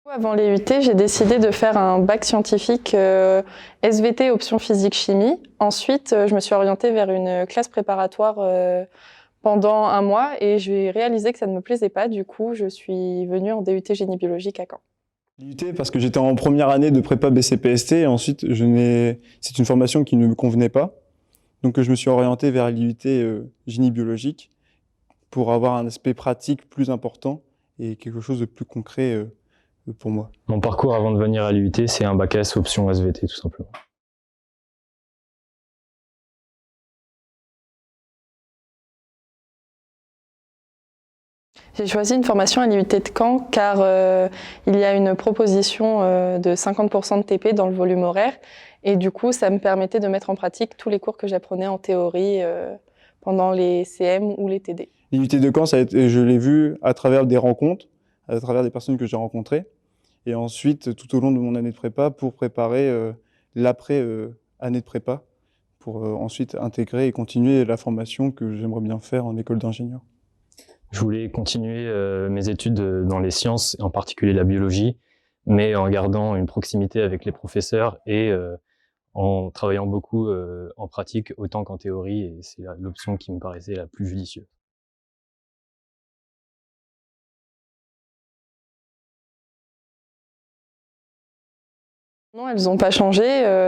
Avant les UT, j'ai décidé de faire un bac scientifique SVT option physique-chimie. Ensuite, je me suis orientée vers une classe préparatoire pendant un mois et j'ai réalisé que ça ne me plaisait pas. Du coup, je suis venue en DUT génie biologique à Caen. L'IUT parce que j'étais en première année de prépa BCPST et ensuite c'est une formation qui ne me convenait pas. Donc je me suis orienté vers l'IUT génie biologique pour avoir un aspect pratique plus important et quelque chose de plus concret pour moi. Mon parcours avant de venir à l'IUT, c'est un bac S option SVT tout simplement. J'ai choisi une formation à l'IUT de Caen car il y a une proposition de 50% de TP dans le volume horaire et du coup ça me permettait de mettre en pratique tous les cours que j'apprenais en théorie pendant les CM ou les TD. L'IUT de Caen, je l'ai vu à travers des rencontres, à travers des personnes que j'ai rencontrées et ensuite tout au long de mon année de prépa pour préparer l'après année de prépa pour ensuite intégrer et continuer la formation que j'aimerais bien faire en école d'ingénieur. Je voulais continuer mes études dans les sciences, en particulier la biologie, mais en gardant une proximité avec les professeurs et en travaillant beaucoup en pratique autant qu'en théorie, et c'est l'option qui me paraissait la plus judicieuse. Non, elles n'ont pas changé.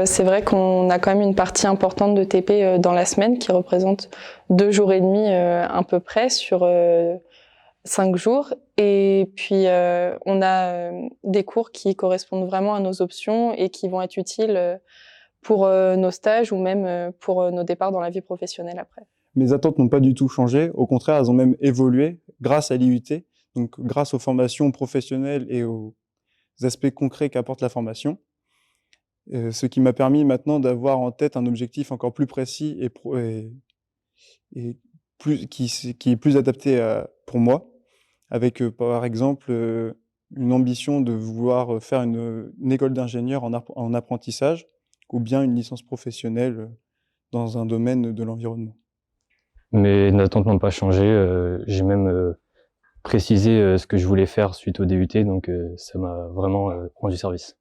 C'est vrai qu'on a quand même une partie importante de TP dans la semaine qui représente 2 jours et demi à peu près sur 5 jours. Et puis on a des cours qui correspondent vraiment à nos options et qui vont être utiles pour nos stages ou même pour nos départs dans la vie professionnelle après. Mes attentes n'ont pas du tout changé. Au contraire, elles ont même évolué grâce à l'IUT, donc grâce aux formations professionnelles et aux aspects concrets qu'apporte la formation. Ce qui m'a permis maintenant d'avoir en tête un objectif encore plus précis et qui est plus adapté pour moi, avec par exemple une ambition de vouloir faire une école d'ingénieur en apprentissage ou bien une licence professionnelle dans un domaine de l'environnement. Mes attentes n'ont pas changé, j'ai même précisé ce que je voulais faire suite au DUT, donc ça m'a vraiment rendu service.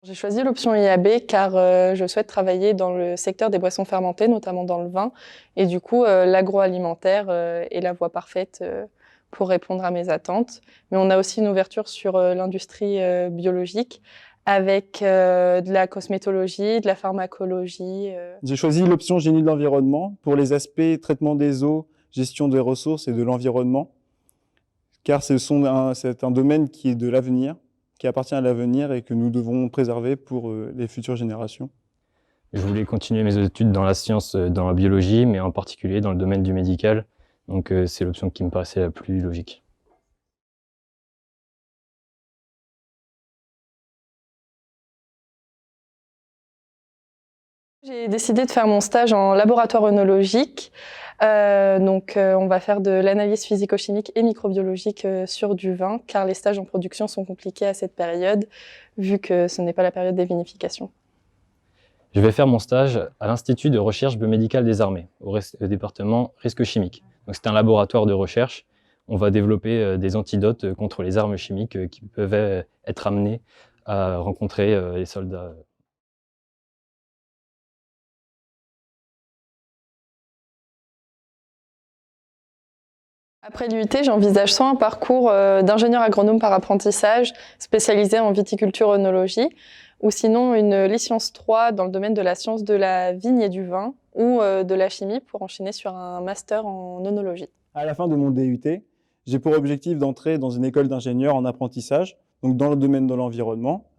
J'ai choisi l'option IAB car je souhaite travailler dans le secteur des boissons fermentées, notamment dans le vin. Et du coup, l'agroalimentaire est la voie parfaite pour répondre à mes attentes. Mais on a aussi une ouverture sur l'industrie biologique avec de la cosmétologie, de la pharmacologie. J'ai choisi l'option génie de l'environnement pour les aspects traitement des eaux, gestion des ressources et de l'environnement, car c'est un domaine qui est de l'avenir, qui appartient à l'avenir et que nous devons préserver pour les futures générations. Je voulais continuer mes études dans la science, dans la biologie, mais en particulier dans le domaine du médical, donc c'est l'option qui me paraissait la plus logique. J'ai décidé de faire mon stage en laboratoire œnologique. On va faire de l'analyse physico-chimique et microbiologique sur du vin, car les stages en production sont compliqués à cette période, vu que ce n'est pas la période des vinifications. Je vais faire mon stage à l'Institut de recherche biomédicale des armées, au département risque chimique. C'est un laboratoire de recherche. On va développer des antidotes contre les armes chimiques qui peuvent être amenées à rencontrer les soldats. Après l'UT, j'envisage soit un parcours d'ingénieur agronome par apprentissage spécialisé en viticulture œnologie, ou sinon une licence 3 dans le domaine de la science de la vigne et du vin, ou de la chimie pour enchaîner sur un master en œnologie. À la fin de mon DUT, j'ai pour objectif d'entrer dans une école d'ingénieur en apprentissage, donc dans le domaine de l'environnement,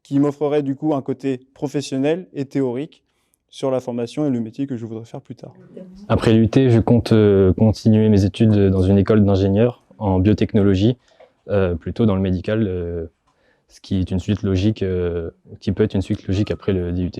qui m'offrerait du coup un côté professionnel et théorique sur la formation et le métier que je voudrais faire plus tard. Après l'UT, je compte continuer mes études dans une école d'ingénieur en biotechnologie, plutôt dans le médical, ce qui est une suite logique, qui peut être une suite logique après le DUT.